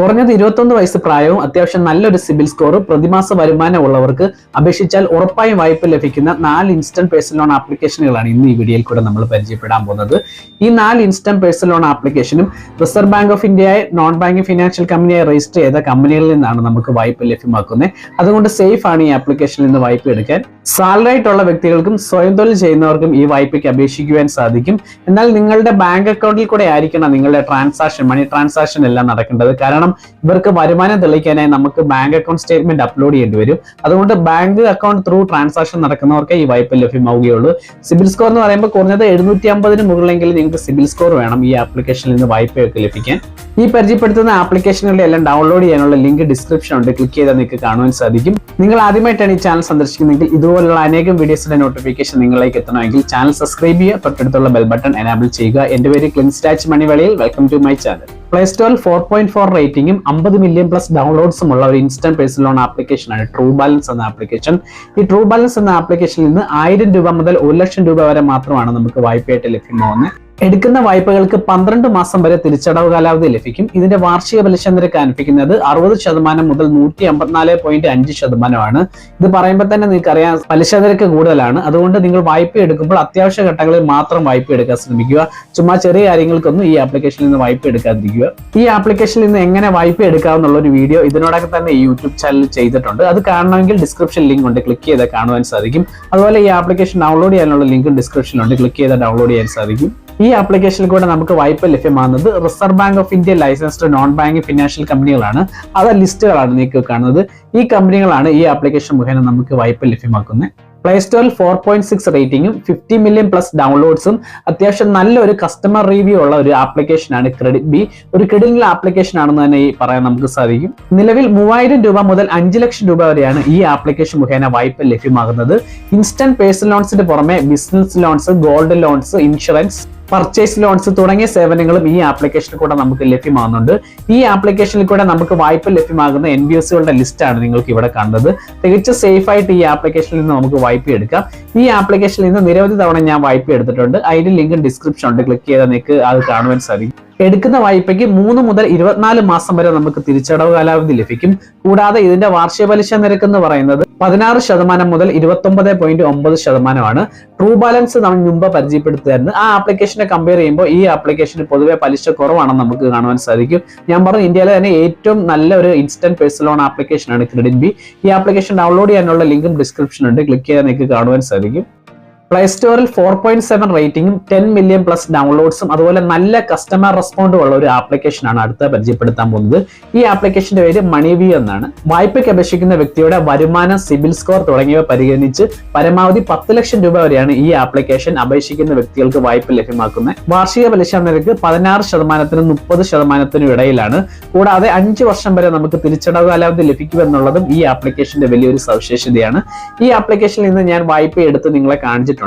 കുറഞ്ഞത് 21 വയസ്സ് പ്രായവും അത്യാവശ്യം നല്ലൊരു സിബിൽ സ്കോർ പ്രതിമാസ വരുമാനമുള്ളവർക്ക് അപേക്ഷിച്ചാൽ ഉറപ്പായും വായ്പ ലഭിക്കുന്ന 4 ഇൻസ്റ്റന്റ് പേഴ്സണൽ ലോൺ ആപ്ലിക്കേഷനുകളാണ് ഇന്ന് ഈ വീഡിയോയിൽ കൂടെ നമ്മൾ പരിചയപ്പെടാൻ പോകുന്നത്. ഈ 4 ഇൻസ്റ്റന്റ് പേഴ്സണൽ ലോൺ ആപ്ലിക്കേഷനും റിസർവ് ബാങ്ക് ഓഫ് ഇന്ത്യയെ നോൺ ബാങ്കിങ് ഫിനാൻഷ്യൽ കമ്പനിയെ രജിസ്റ്റർ ചെയ്ത കമ്പനികളിൽ നിന്നാണ് നമുക്ക് വായ്പ ലഭ്യമാക്കുന്നത്. അതുകൊണ്ട് സേഫ് ആണ് ഈ ആപ്ലിക്കേഷനിൽ നിന്ന് വായ്പ എടുക്കാൻ. സാലറി ആയിട്ടുള്ള വ്യക്തികൾക്കും സ്വയം തൊഴിൽ ചെയ്യുന്നവർക്കും ഈ വായ്പയ്ക്ക് അപേക്ഷിക്കുവാൻ സാധിക്കും. എന്നാൽ നിങ്ങളുടെ ബാങ്ക് അക്കൗണ്ടിൽ കൂടെ ആയിരിക്കണം നിങ്ങളുടെ മണി ട്രാൻസാക്ഷൻ എല്ലാം നടക്കേണ്ടത്. കാരണം ഇവർക്ക് വരുമാനം തെളിയിക്കാനായി നമുക്ക് ബാങ്ക് അക്കൗണ്ട് സ്റ്റേറ്റ്മെന്റ് അപ്ലോഡ് ചെയ്യേണ്ടി വരും. അതുകൊണ്ട് ബാങ്ക് അക്കൗണ്ട് ത്രൂ ട്രാൻസാക്ഷൻ നടക്കുന്നവർക്ക് ഈ വായ്പ ലഭ്യമാവുകയുള്ളൂ. സിബിൽ സ്കോർ എന്ന് പറയുമ്പോൾ കുറഞ്ഞത് 750 മുകളിലെങ്കിലും നിങ്ങൾക്ക് സിബിൽ സ്കോർ വേണം ഈ ആപ്ലിക്കേഷനിൽ നിന്ന് വായ്പയൊക്കെ ലഭിക്കാൻ. ഈ പരിചയപ്പെടുത്തുന്ന ആപ്ലിക്കേഷനുകളുടെ എല്ലാം ഡൗൺലോഡ് ചെയ്യാനുള്ള ലിങ്ക് ഡിസ്ക്രിപ്ഷൻ ഉണ്ട്, ക്ലിക്ക് ചെയ്താൽ നിങ്ങൾക്ക് കാണുവാൻ സാധിക്കും. നിങ്ങൾ ആദ്യമായിട്ടാണ് ഈ ചാനൽ സന്ദർശിക്കുന്നതെങ്കിൽ ഇതുപോലുള്ള അനേകം വീഡിയോസിന്റെ നോട്ടിഫിക്കേഷൻ നിങ്ങളിലേക്ക് എത്തണമെങ്കിൽ ചാനൽ സബ്സ്ക്രൈബ് ചെയ്യുക, തൊട്ടടുത്തുള്ള ബെൽ ബട്ടൺ എനാബിൾ ചെയ്യുക. എന്റെ പേര് ക്ലിൻസ്റ്റാച്ച് മണിവളിയിൽ. Welcome to my channel. Play സ്റ്റോറിൽ 4.4 റേറ്റിംഗും 50 മില്യൺ പ്ലസ് ഡൗൺലോഡ്സും ഉള്ള ഒരു ഇൻസ്റ്റന്റ് പേഴ്സണൽ ലോൺ ആപ്ലിക്കേഷനാണ് ട്രൂ ബാലൻസ് എന്ന ആപ്ലിക്കേഷൻ. ഈ ട്രൂ ബാലൻസ് എന്ന ആപ്ലിക്കേഷനിൽ നിന്ന് 1000 രൂപ മുതൽ 1 ലക്ഷം രൂപ വരെ മാത്രമാണ് നമുക്ക് വായ്പയായിട്ട് ലഭ്യമാവുന്നത്. എടുക്കുന്ന വായ്പകൾക്ക് 12 മാസം വരെ തിരിച്ചടവ് കാലാവധി ലഭിക്കും. ഇതിന്റെ വാർഷിക പലിശ നിരക്ക് അനുവദിക്കുന്നത് 60% മുതൽ 154.5%. ഇത് പറയുമ്പോൾ തന്നെ നിങ്ങൾക്ക് അറിയാം പലിശ നിരക്ക് കൂടുതലാണ്. അതുകൊണ്ട് നിങ്ങൾ വായ്പ എടുക്കുമ്പോൾ അത്യാവശ്യ ഘട്ടങ്ങളിൽ മാത്രം വായ്പ എടുക്കാൻ ശ്രമിക്കുക. ചുമ്മാ ചെറിയ കാര്യങ്ങൾക്കൊന്നും ഈ ആപ്ലിക്കേഷനിൽ നിന്ന് വായ്പ എടുക്കാതിരിക്കുക. ഈ ആപ്ലിക്കേഷനിൽ നിന്ന് എങ്ങനെ വായ്പ എടുക്കാമെന്നുള്ള ഒരു വീഡിയോ ഇതിനോടൊക്കെ തന്നെ ഈ യൂട്യൂബ് ചാനലിൽ ചെയ്തിട്ടുണ്ട്. അത് കാണണമെങ്കിൽ ഡിസ്ക്രിപ്ഷൻ ലിങ്ക് ഉണ്ട്, ക്ലിക്ക് ചെയ്താൽ കാണുവാൻ സാധിക്കും. അതുപോലെ ഈ ആപ്ലിക്കേഷൻ ഡൗൺലോഡ് ചെയ്യാനുള്ള ലിങ്കും ഡിസ്ക്രിപ്ഷനിലുണ്ട്, ക്ലിക്ക് ചെയ്താൽ ഡൗൺലോഡ് ചെയ്യാൻ സാധിക്കും. ഈ ആപ്ലിക്കേഷനിൽ കൂടെ നമുക്ക് വായ്പ ലഭ്യമാകുന്നത് reserve bank of India licensed non banking financial കമ്പനികളാണ്. അത് ലിസ്റ്റുകളാണ് നിങ്ങൾക്ക് കാണുന്നത്. ഈ കമ്പനികളാണ് ഈ ആപ്ലിക്കേഷൻ മുഖേന നമുക്ക് വായ്പ ലഭ്യമാക്കുന്നത്. പ്ലേ സ്റ്റോറിൽ 4.6 റേറ്റിംഗും 50 മില്യൺ പ്ലസ് ഡൗൺലോഡ്സും അത്യാവശ്യം നല്ലൊരു കസ്റ്റമർ റിവ്യൂ ഉള്ള ഒരു ആപ്ലിക്കേഷനാണ് ക്രെഡിറ്റ് ബി. ഒരു ക്രെഡിറ്റ് ആപ്ലിക്കേഷൻ ആണെന്ന് തന്നെ പറയാൻ നമുക്ക് സാധിക്കും. നിലവിൽ 3000 രൂപ മുതൽ 5 ലക്ഷം രൂപ വരെയാണ് ഈ ആപ്ലിക്കേഷൻ മുഖേന വായ്പ ലഭ്യമാകുന്നത്. ഇൻസ്റ്റന്റ് പേഴ്സണൽ ലോൺസിന് പുറമെ business loans, gold loans, insurance, purchase loans തുടങ്ങിയ സേവനങ്ങളും ഈ ആപ്ലിക്കേഷനിൽ കൂടെ നമുക്ക് ലഭ്യമാകുന്നുണ്ട്. ഈ ആപ്ലിക്കേഷനിൽ കൂടെ നമുക്ക് വായ്പ ലഭ്യമാകുന്ന NBFCകളുടെ ലിസ്റ്റാണ് നിങ്ങൾക്ക് ഇവിടെ കാണുന്നത്. തികച്ചും സേഫ് ആയിട്ട് ഈ ആപ്ലിക്കേഷനിൽ നിന്ന് നമുക്ക് വായ്പ എടുക്കാം. ഈ ആപ്ലിക്കേഷനിൽ നിന്ന് നിരവധി തവണ ഞാൻ വായ്പ എടുത്തിട്ടുണ്ട്. അതിന്റെ ലിങ്ക് ഡിസ്ക്രിപ്ഷൻ ഉണ്ട്, ക്ലിക്ക് ചെയ്താൽ നിങ്ങൾക്ക് അത് കാണുവാൻ സാധിക്കും. എടുക്കുന്ന വായ്പയ്ക്ക് 3 മുതൽ 24 മാസം വരെ നമുക്ക് തിരിച്ചടവ് കാലാവധി ലഭിക്കും. കൂടാതെ ഇതിന്റെ വാർഷിക പലിശ നിരക്ക് എന്ന് പറയുന്നത് 16% മുതൽ 29.9%. ട്രൂ ബാലൻസ് നമ്മൾ മുമ്പ് പരിചയപ്പെടുത്തുകയായിരുന്നു. ആ ആപ്ലിക്കേഷനെ കമ്പയർ ചെയ്യുമ്പോൾ ഈ ആപ്ലിക്കേഷന് പൊതുവെ പലിശ കുറവാണെന്ന് നമുക്ക് കാണുവാൻ സാധിക്കും. ഞാൻ പറഞ്ഞു ഇന്ത്യയിലെ തന്നെ ഏറ്റവും നല്ല ഒരു ഇൻസ്റ്റന്റ് പേഴ്സണൽ ലോൺ ആപ്ലിക്കേഷനാണ് ക്രെഡിറ്റ് ബി. ഈ ആപ്ലിക്കേഷൻ ഡൗൺലോഡ് ചെയ്യാനുള്ള ലിങ്കും ഡിസ്ക്രിപ്ഷൻ ഉണ്ട്, ക്ലിക്ക് ചെയ്താൽ നിങ്ങൾക്ക് കാണുവാൻ സാധിക്കും. പ്ലേ സ്റ്റോറിൽ 4.7 റേറ്റിംഗും 10 മില്യൺ പ്ലസ് ഡൗൺലോഡ്സും അതുപോലെ നല്ല കസ്റ്റമർ റെസ്പോണ്ടും ഉള്ള ഒരു ആപ്ലിക്കേഷനാണ് അടുത്ത പരിചയപ്പെടുത്താൻ പോകുന്നത്. ഈ ആപ്ലിക്കേഷന്റെ പേര് മണിവ്യൂ എന്നാണ്. വായ്പയ്ക്ക് അപേക്ഷിക്കുന്ന വ്യക്തിയുടെ വരുമാനം, സിബിൽ സ്കോർ തുടങ്ങിയവ പരിഗണിച്ച് പരമാവധി 10 ലക്ഷം രൂപ വരെയാണ് ഈ ആപ്ലിക്കേഷൻ അപേക്ഷിക്കുന്ന വ്യക്തികൾക്ക് വായ്പ ലഭ്യമാക്കുന്നത്. വാർഷിക പലിശ നിരക്ക് 16%-നും 30%-നും ഇടയിലാണ്. കൂടാതെ 5 വർഷം വരെ നമുക്ക് തിരിച്ചടവ് കാലാവധി ലഭിക്കുമെന്നുള്ളതും ഈ ആപ്ലിക്കേഷന്റെ വലിയൊരു സവിശേഷതയാണ്. ഈ ആപ്ലിക്കേഷനിൽ നിന്ന് ഞാൻ വായ്പ എടുത്ത് നിങ്ങളെ കാണിച്ചിട്ടുണ്ട്.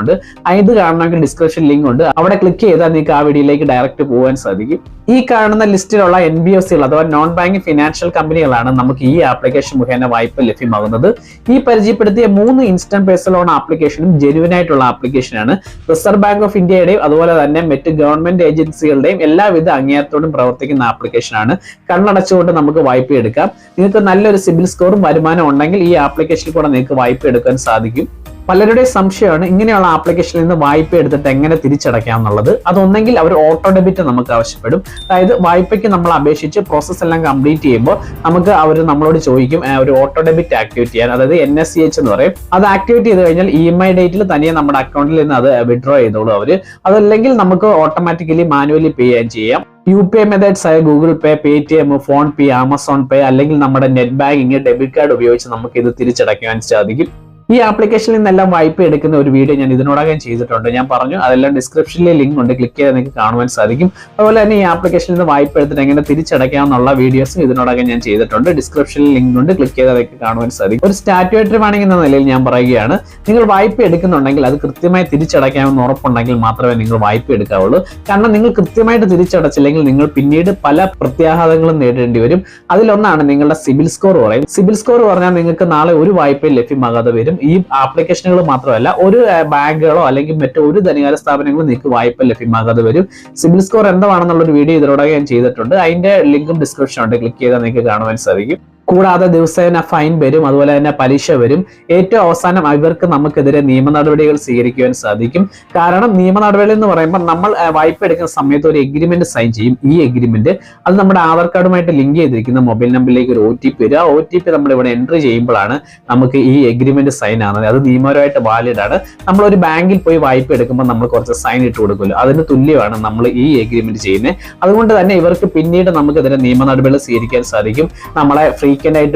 ഇത് കാണണമെങ്കിൽ ഡിസ്ക്രിപ്ഷൻ ലിങ്ക് ഉണ്ട്, അവിടെ ക്ലിക്ക് ചെയ്താൽ നിങ്ങൾക്ക് ആ വീഡിയോയിലേക്ക് ഡയറക്റ്റ് പോകാൻ സാധിക്കും. ഈ കാണുന്ന ലിസ്റ്റിലുള്ള NBFCകൾ അഥവാ നോൺ ബാങ്കിങ് ഫിനാൻഷ്യൽ കമ്പനികളാണ് നമുക്ക് ഈ ആപ്ലിക്കേഷൻ മുഖേന വായ്പ ലഭ്യമാകുന്നത്. ഈ പരിചയപ്പെടുത്തിയ 3 ഇൻസ്റ്റന്റ് പേഴ്സണൽ ലോൺ ആപ്ലിക്കേഷനും ജെന്യുവൻ ആയിട്ടുള്ള ആപ്ലിക്കേഷനാണ്. റിസർവ് ബാങ്ക് ഓഫ് ഇന്ത്യയുടെയും അതുപോലെ തന്നെ മറ്റ് ഗവൺമെന്റ് ഏജൻസികളുടെയും എല്ലാവിധ അംഗീകാരത്തോടും പ്രവർത്തിക്കുന്ന ആപ്ലിക്കേഷനാണ്. കണ്ണടച്ചുകൊണ്ട് നമുക്ക് വായ്പ എടുക്കാം. നിങ്ങൾക്ക് നല്ലൊരു സിബിൽ സ്കോറും വരുമാനം ഉണ്ടെങ്കിൽ ഈ ആപ്ലിക്കേഷനിൽ കൂടെ നിങ്ങൾക്ക് വായ്പ എടുക്കാൻ സാധിക്കും. പലരുടെയും സംശയമാണ് ഇങ്ങനെയുള്ള ആപ്ലിക്കേഷനിൽ നിന്ന് വായ്പ എടുത്തിട്ട് എങ്ങനെ തിരിച്ചടയ്ക്കാം എന്നുള്ളത്. അതൊന്നെങ്കിൽ അവർ ഓട്ടോ ഡെബിറ്റ് നമുക്ക് ആവശ്യപ്പെടും. അതായത് വായ്പയ്ക്ക് നമ്മൾ അപേക്ഷിച്ച് പ്രോസസ് എല്ലാം കംപ്ലീറ്റ് ചെയ്യുമ്പോൾ നമുക്ക് അവർ നമ്മളോട് ചോദിക്കും ഒരു ഓട്ടോ ഡെബിറ്റ് ആക്ടിവേറ്റ് ചെയ്യാൻ, അതായത് NSCH എന്ന് പറയും. അത് ആക്ടിവേറ്റ് ചെയ്ത് കഴിഞ്ഞാൽ EMI ഡേറ്റിൽ തനിയെ നമ്മുടെ അക്കൗണ്ടിൽ നിന്ന് അത് വിഡ്രോ ചെയ്തോളൂ അവര്. അതല്ലെങ്കിൽ നമുക്ക് ഓട്ടോമാറ്റിക്കലി മാനുവലി പേ ചെയ്യാം. UPI മെത്തേഡ്സ് ആയ ഗൂഗിൾ പേ, പേടിഎം, ഫോൺ പേ, ആമസോൺ പേ അല്ലെങ്കിൽ നമ്മുടെ നെറ്റ് ബാങ്കിങ്, ഡെബിറ്റ് കാർഡ് ഉപയോഗിച്ച് നമുക്ക് ഇത് തിരിച്ചടയ്ക്കാൻ സാധിക്കും. ഈ ആപ്ലിക്കേഷനിൽ നിന്നെല്ലാം വായ്പ എടുക്കുന്ന ഒരു വീഡിയോ ഞാൻ ഇതിനോടകം ചെയ്തിട്ടുണ്ട്. ഞാൻ പറഞ്ഞു അതെല്ലാം ഡിസ്ക്രിപ്ഷനിൽ ലിങ്ക് ഉണ്ട്, ക്ലിക്ക് ചെയ്താൽ നിങ്ങൾക്ക് കാണുവാൻ സാധിക്കും. അതുപോലെ തന്നെ ഈ ആപ്ലിക്കേഷനിൽ നിന്ന് വായ്പ എടുത്തിട്ട് എങ്ങനെ തിരിച്ചടയ്ക്കാമെന്നുള്ള വീഡിയോസും ഇതിനോടകം ഞാൻ ചെയ്തിട്ടുണ്ട്. ഡിസ്ക്രിപ്ഷനിൽ ലിങ്ക് ഉണ്ട്, ക്ലിക്ക് ചെയ്താൽ നിങ്ങൾക്ക് കാണുവാൻ സാധിക്കും. ഒരു സ്റ്റാറ്റ്യൂട്ടറി വാണിംഗ് എന്ന നിലയിൽ ഞാൻ പറയുകയാണ്, നിങ്ങൾ വായ്പ എടുക്കുന്നുണ്ടെങ്കിൽ അത് കൃത്യമായി തിരിച്ചടയ്ക്കാമെന്ന് ഉറപ്പുണ്ടെങ്കിൽ മാത്രമേ നിങ്ങൾ വായ്പ എടുക്കാവുള്ളൂ. കാരണം നിങ്ങൾ കൃത്യമായിട്ട് തിരിച്ചടച്ചില്ലെങ്കിൽ നിങ്ങൾ പിന്നീട് പല പ്രത്യാഘാതങ്ങളും നേരിടേണ്ടി വരും. അതിലൊന്നാണ് നിങ്ങളുടെ സിബിൽ സ്കോർ പറയും. സിബിൽ സ്കോർ പറഞ്ഞാൽ നിങ്ങൾക്ക് നാളെ ഒരു വായ്പയും ലഭ്യമാകാതെ വരും. വരും. ഈ ആപ്ലിക്കേഷനുകൾ മാത്രമല്ല ഒരു ബാങ്കുകളോ അല്ലെങ്കിൽ മറ്റൊരു ധനകാര്യ സ്ഥാപനങ്ങളും നിങ്ങൾക്ക് വായ്പ ലഭ്യമാകാതെ വരും. സിബിൽ സ്കോർ എന്താണെന്നുള്ള ഒരു വീഡിയോ ഇതിലൂടെ ഞാൻ ചെയ്തിട്ടുണ്ട്. അതിന്റെ ലിങ്കും ഡിസ്ക്രിപ്ഷൻ ഉണ്ട്, ക്ലിക്ക് ചെയ്താൽ നിങ്ങൾക്ക് കാണുവാൻ സാധിക്കും. കൂടാതെ ദിവസേന ഫൈൻ വരും, അതുപോലെ തന്നെ പലിശ വരും. ഏറ്റവും അവസാനം ഇവർക്ക് നമുക്കെതിരെ നിയമ നടപടികൾ സ്വീകരിക്കുവാൻ സാധിക്കും. കാരണം നിയമ നടപടി എന്ന് പറയുമ്പോൾ നമ്മൾ വായ്പ എടുക്കുന്ന സമയത്ത് ഒരു എഗ്രിമെന്റ് സൈൻ ചെയ്യും. ഈ എഗ്രിമെന്റ് അത് നമ്മുടെ ആധാർ കാർഡുമായിട്ട് ലിങ്ക് ചെയ്തിരിക്കുന്ന മൊബൈൽ നമ്പറിലേക്ക് ഒരു OTP വരും. ആ OTP നമ്മൾ ഇവിടെ എൻട്രി ചെയ്യുമ്പോഴാണ് നമുക്ക് ഈ എഗ്രിമെന്റ് സൈൻ ആകുന്നത്. അത് നിയമപരമായിട്ട് വാലിഡ് ആണ്. നമ്മൾ ഒരു ബാങ്കിൽ പോയി വായ്പ എടുക്കുമ്പോൾ നമ്മൾ കുറച്ച് സൈൻ ഇട്ട് കൊടുക്കുമല്ലോ, അതിന് തുല്യമാണ് നമ്മൾ ഈ എഗ്രിമെന്റ് ചെയ്യുന്നത്. അതുകൊണ്ട് തന്നെ ഇവർക്ക് പിന്നീട് നമുക്കെതിരെ നിയമ നടപടികൾ സ്വീകരിക്കാൻ സാധിക്കും. നമ്മളെ ഫ്രീക്വന്റ്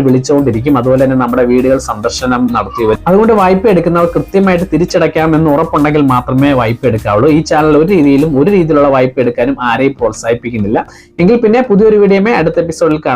വിളിച്ചുകൊണ്ടിരിക്കും. അതുപോലെ തന്നെ നമ്മുടെ വീടുകൾ സന്ദർശനം നടത്തി വരും. അതുകൊണ്ട് വായ്പ എടുക്കുന്നവർ കൃത്യമായിട്ട് തിരിച്ചടയ്ക്കാം എന്ന് ഉറപ്പുണ്ടെങ്കിൽ മാത്രമേ വായ്പ എടുക്കാവുള്ളൂ. ഈ ചാനൽ ഒരു രീതിയിലുള്ള വായ്പ എടുക്കാനും ആരെയും പ്രോത്സാഹിപ്പിക്കുന്നില്ല. എങ്കിൽ പിന്നെ പുതിയൊരു വീഡിയോയുമായി അടുത്ത എപ്പിസോഡിൽ കാണാം.